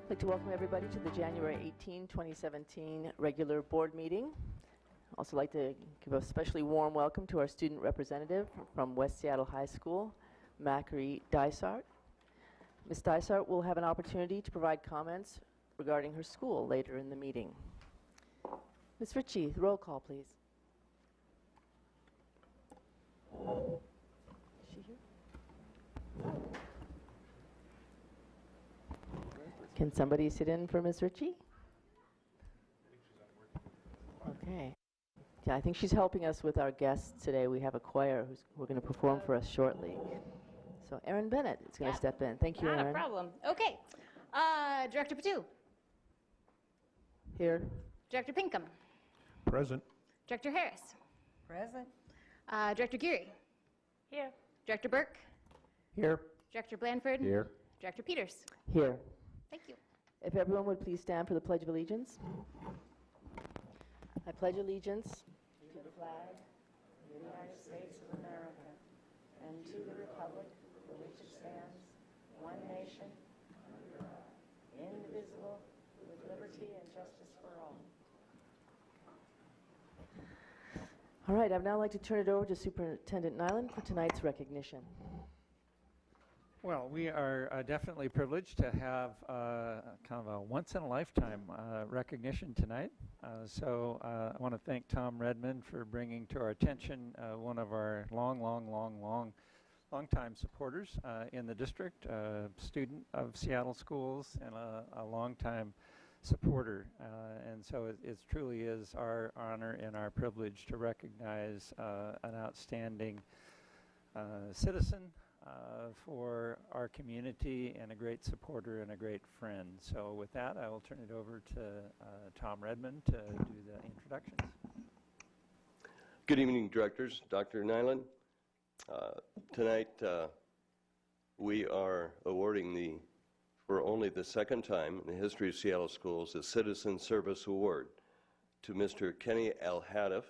I'd like to welcome everybody to the January 18, 2017 regular board meeting. I'd also like to give a especially warm welcome to our student representative from West Seattle High School, Macri Dysart. Ms. Dysart will have an opportunity to provide comments regarding her school later in the meeting. Ms. Ritchie, roll call, please. Is she here? Can somebody sit in for Ms. Ritchie? Okay. Yeah, I think she's helping us with our guests today. We have a choir who are going to perform for us shortly. So Erin Bennett is going to step in. Thank you, Erin. Not a problem. Okay. Director Patu. Here. Director Pinkham. Present. Director Harris. Present. Director Geary. Here. Director Burke. Here. Director Blanford. Here. Director Peters. Here. Thank you. If everyone would please stand for the Pledge of Allegiance. I pledge allegiance To the flag of the United States of America and to the republic for which it stands, one nation, indivisible, with liberty and justice for all. All right, I'd now like to turn it over to Superintendent Nyland for tonight's recognition. Well, we are definitely privileged to have kind of a once-in-a-lifetime recognition tonight. So I want to thank Tom Redmond for bringing to our attention one of our long-time supporters in the district, a student of Seattle schools and a long-time supporter. And so it truly is our honor and our privilege to recognize an outstanding citizen for our community and a great supporter and a great friend. So with that, I will turn it over to Tom Redmond to do the introductions. Good evening, directors. Dr. Nyland. Tonight, we are awarding for only the second time in the history of Seattle schools, the Citizen Service Award to Mr. Kenny Alhadeff.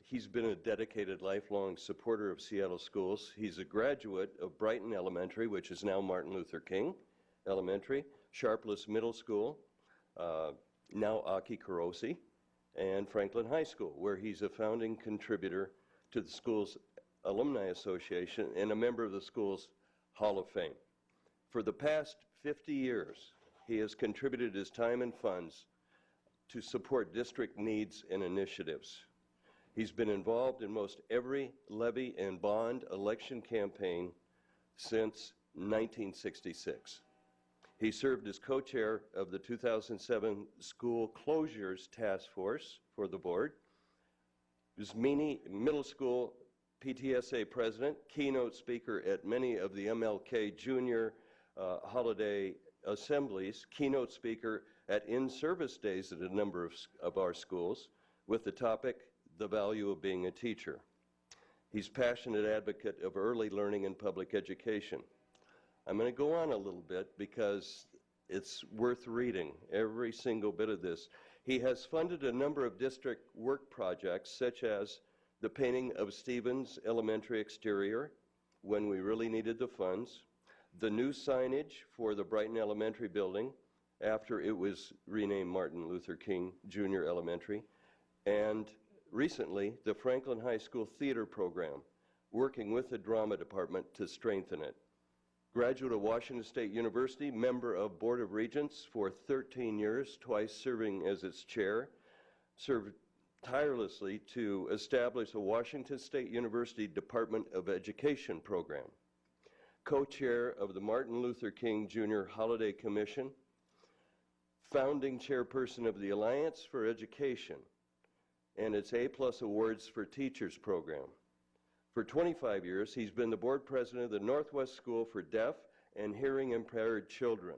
He's been a dedicated, lifelong supporter of Seattle schools. He's a graduate of Brighton Elementary, which is now Martin Luther King Elementary, Sharpless Middle School, now Aki Kurosi, and Franklin High School, where he's a founding contributor to the school's Alumni Association and a member of the school's Hall of Fame. For the past 50 years, he has contributed his time and funds to support district needs and initiatives. He's been involved in most every levy and bond election campaign since 1966. He served as co-chair of the 2007 School Closures Task Force for the board. He was Meany Middle School PTSA president, keynote speaker at many of the MLK Junior holiday assemblies, keynote speaker at in-service days at a number of our schools with the topic, the value of being a teacher. He's passionate advocate of early learning and public education. I'm going to go on a little bit because it's worth reading, every single bit of this. He has funded a number of district work projects, such as the painting of Stevens Elementary exterior when we really needed the funds, the new signage for the Brighton Elementary building after it was renamed Martin Luther King Junior Elementary, and recently, the Franklin High School theater program, working with the drama department to strengthen it. Graduate of Washington State University, member of Board of Regents for 13 years, twice serving as its chair, served tirelessly to establish a Washington State University Department of Education program. Co-chair of the Martin Luther King Jr. Holiday Commission, founding chairperson of the Alliance for Education, and its A+ Awards for Teachers program. For 25 years, he's been the board president of the Northwest School for Deaf and Hearing Impaired Children.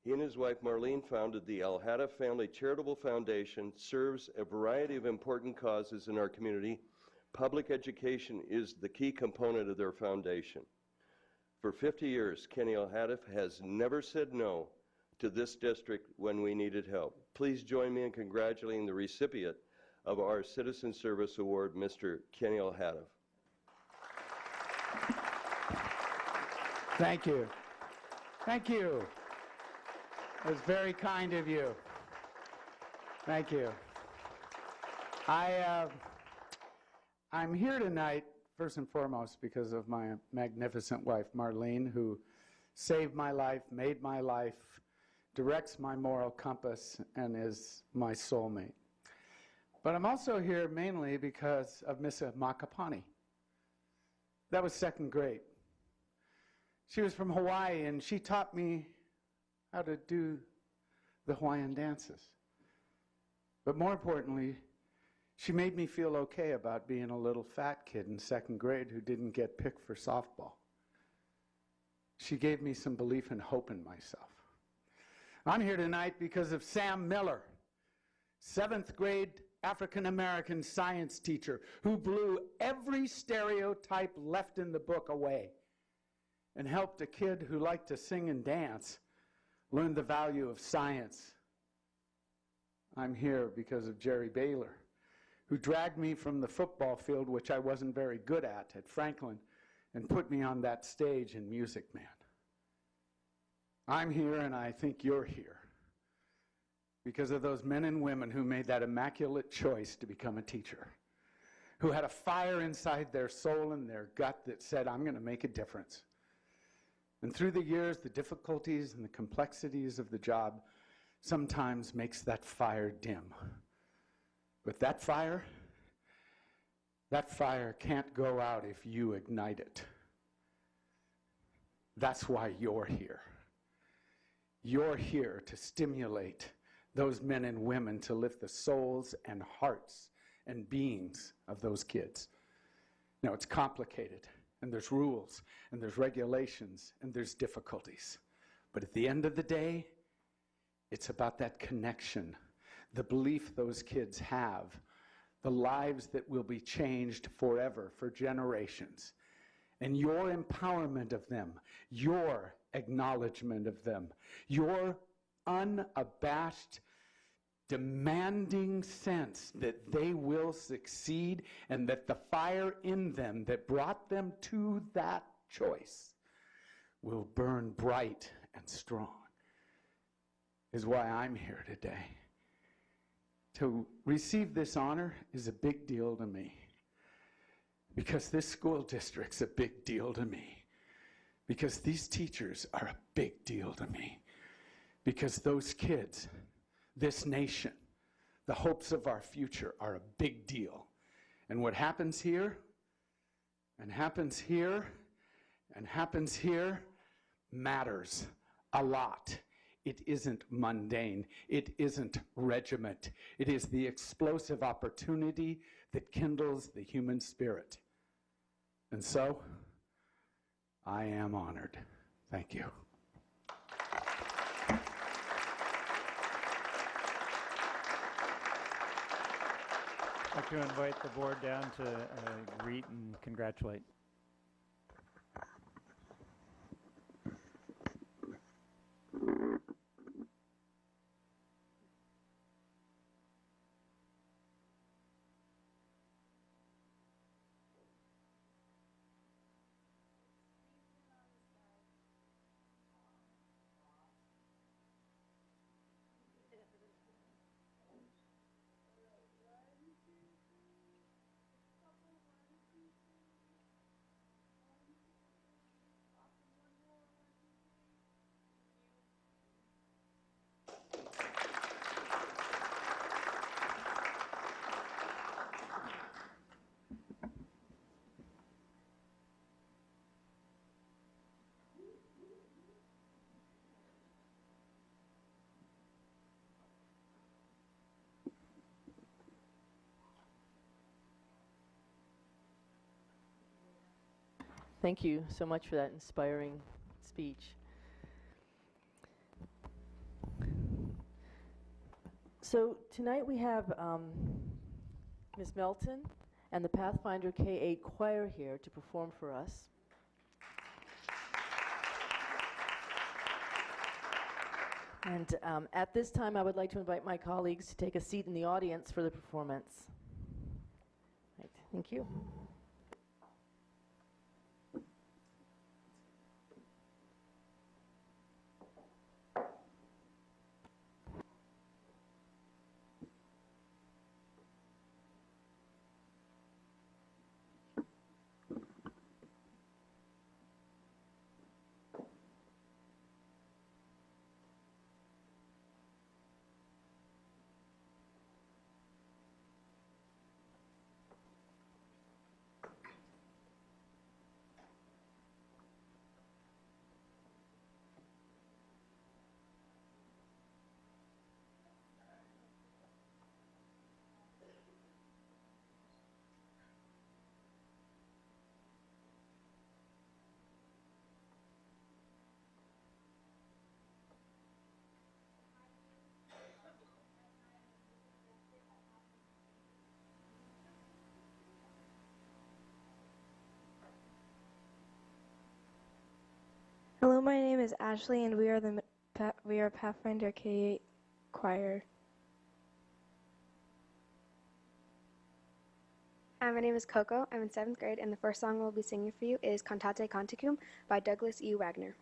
He and his wife Marlene founded the Alhadeff Family Charitable Foundation, serves a variety of important causes in our community. Public education is the key component of their foundation. For 50 years, Kenny Alhadeff has never said no to this district when we needed help. Please join me in congratulating the recipient of our Citizen Service Award, Mr. Kenny Alhadeff. Thank you. Thank you. It was very kind of you. Thank you. I'm here tonight, first and foremost, because of my magnificent wife, Marlene, who saved my life, made my life, directs my moral compass, and is my soulmate. But I'm also here mainly because of Miss Makapani. That was second grade. She was from Hawaii, and she taught me how to do the Hawaiian dances. But more importantly, she made me feel okay about being a little fat kid in second grade who didn't get picked for softball. She gave me some belief and hope in myself. I'm here tonight because of Sam Miller, seventh grade African-American science teacher who blew every stereotype left in the book away and helped a kid who liked to sing and dance learn the value of science. I'm here because of Jerry Baylor, who dragged me from the football field, which I wasn't very good at Franklin, and put me on that stage in Music Man. I'm here, and I think you're here because of those men and women who made that immaculate choice to become a teacher, who had a fire inside their soul and their gut that said, I'm going to make a difference. And through the years, the difficulties and the complexities of the job sometimes makes that fire dim. But that fire can't go out if you ignite it. That's why you're here. You're here to stimulate those men and women to lift the souls and hearts and beings of those kids. Now, it's complicated, and there's rules, and there's regulations, and there's difficulties. But at the end of the day, it's about that connection, the belief those kids have, the lives that will be changed forever for generations, and your empowerment of them, your acknowledgement of them, your unabashed, demanding sense that they will succeed and that the fire in them that brought them to that choice will burn bright and strong is why I'm here today. To receive this honor is a big deal to me because this school district's a big deal to me because these teachers are a big deal to me because those kids, this nation, the hopes of our future are a big deal. And what happens here and happens here and happens here matters a lot. It isn't mundane. It isn't regiment. It is the explosive opportunity that kindles the human spirit. And so, I am honored. Thank you. I'd like to invite the board down to greet and congratulate. Thank you so much for that inspiring speech. So tonight we have Ms. Melton and the Pathfinder K-8 choir here to perform for us. And at this time, I would like to invite my colleagues to take a seat in the audience for the performance. Right, thank you. Ashley, and we are Pathfinder K-8 choir. Hi, my name is Coco. I'm in 7th grade, and the first song we'll be singing for you is Cantate Canticum by Douglas E. Wagner.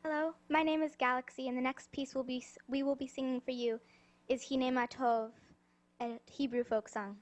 Hello, my name is Galaxy, and the next piece we will be singing for you is Hine Matov, a Hebrew folk song.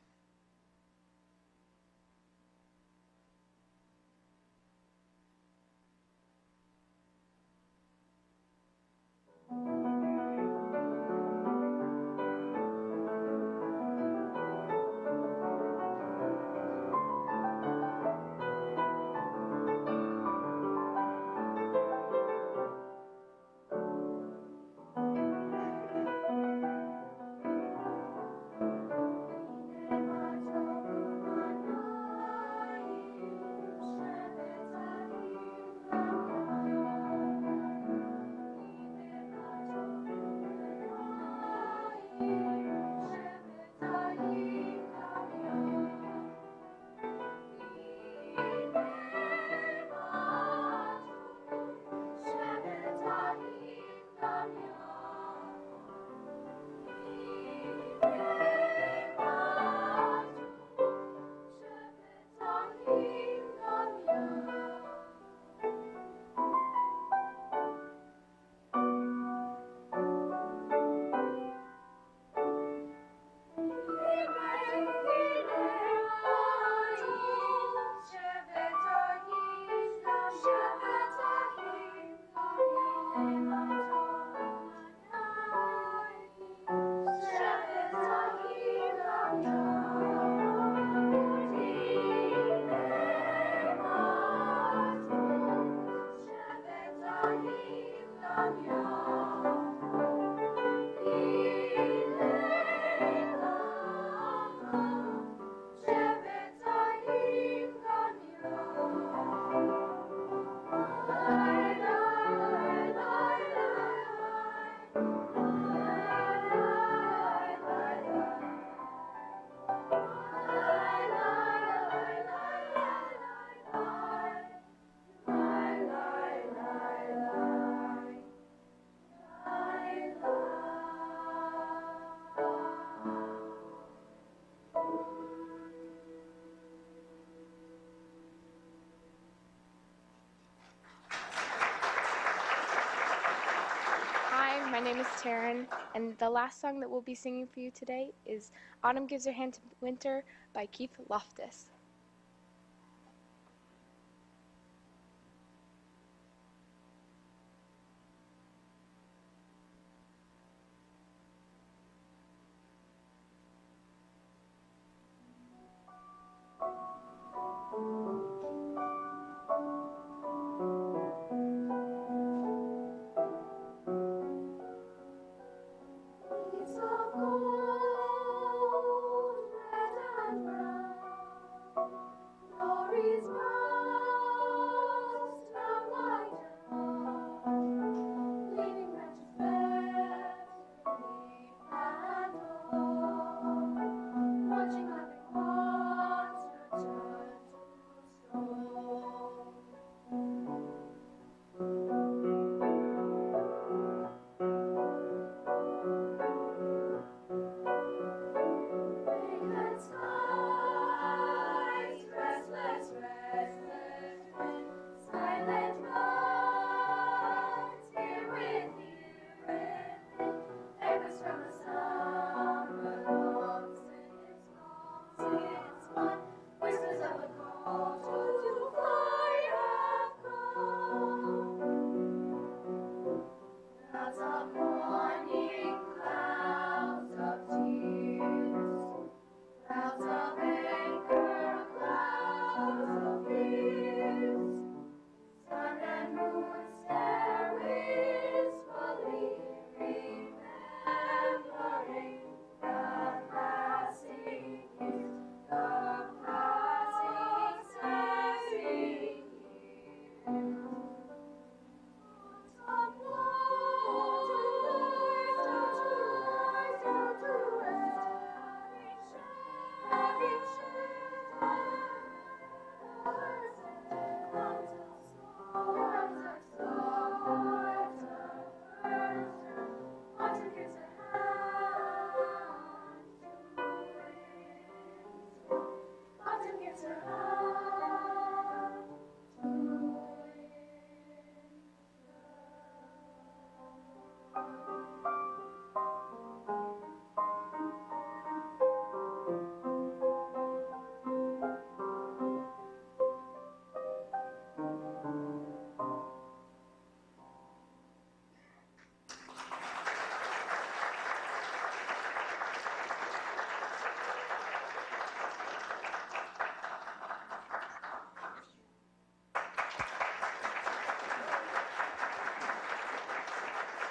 Hi, my name is Taryn, and the last song that we'll be singing for you today is Autumn Gives Her Hand to Winter by Keith Loftus.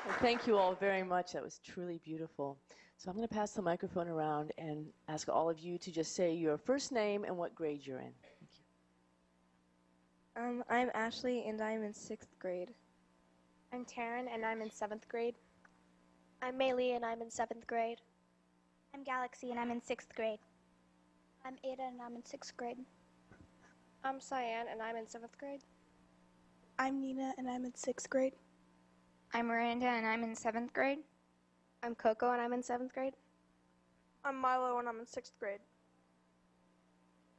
Well, thank you all very much. That was truly beautiful. So I'm going to pass the microphone around and ask all of you to just say your first name and what grade you're in. Thank you. I'm Ashley, and I'm in 6th grade. I'm Taryn, and I'm in 7th grade. I'm Maylee, and I'm in 7th grade. I'm Galaxy, and I'm in 6th grade. I'm Ada, and I'm in 6th grade. I'm Cyan, and I'm in 7th grade. I'm Nina, and I'm in 6th grade. I'm Miranda, and I'm in 7th grade. I'm Coco, and I'm in 7th grade. I'm Milo, and I'm in 6th grade.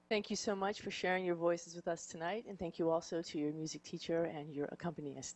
Thank you so much for sharing your voices with us tonight, and thank you also to your music teacher and your accompanist.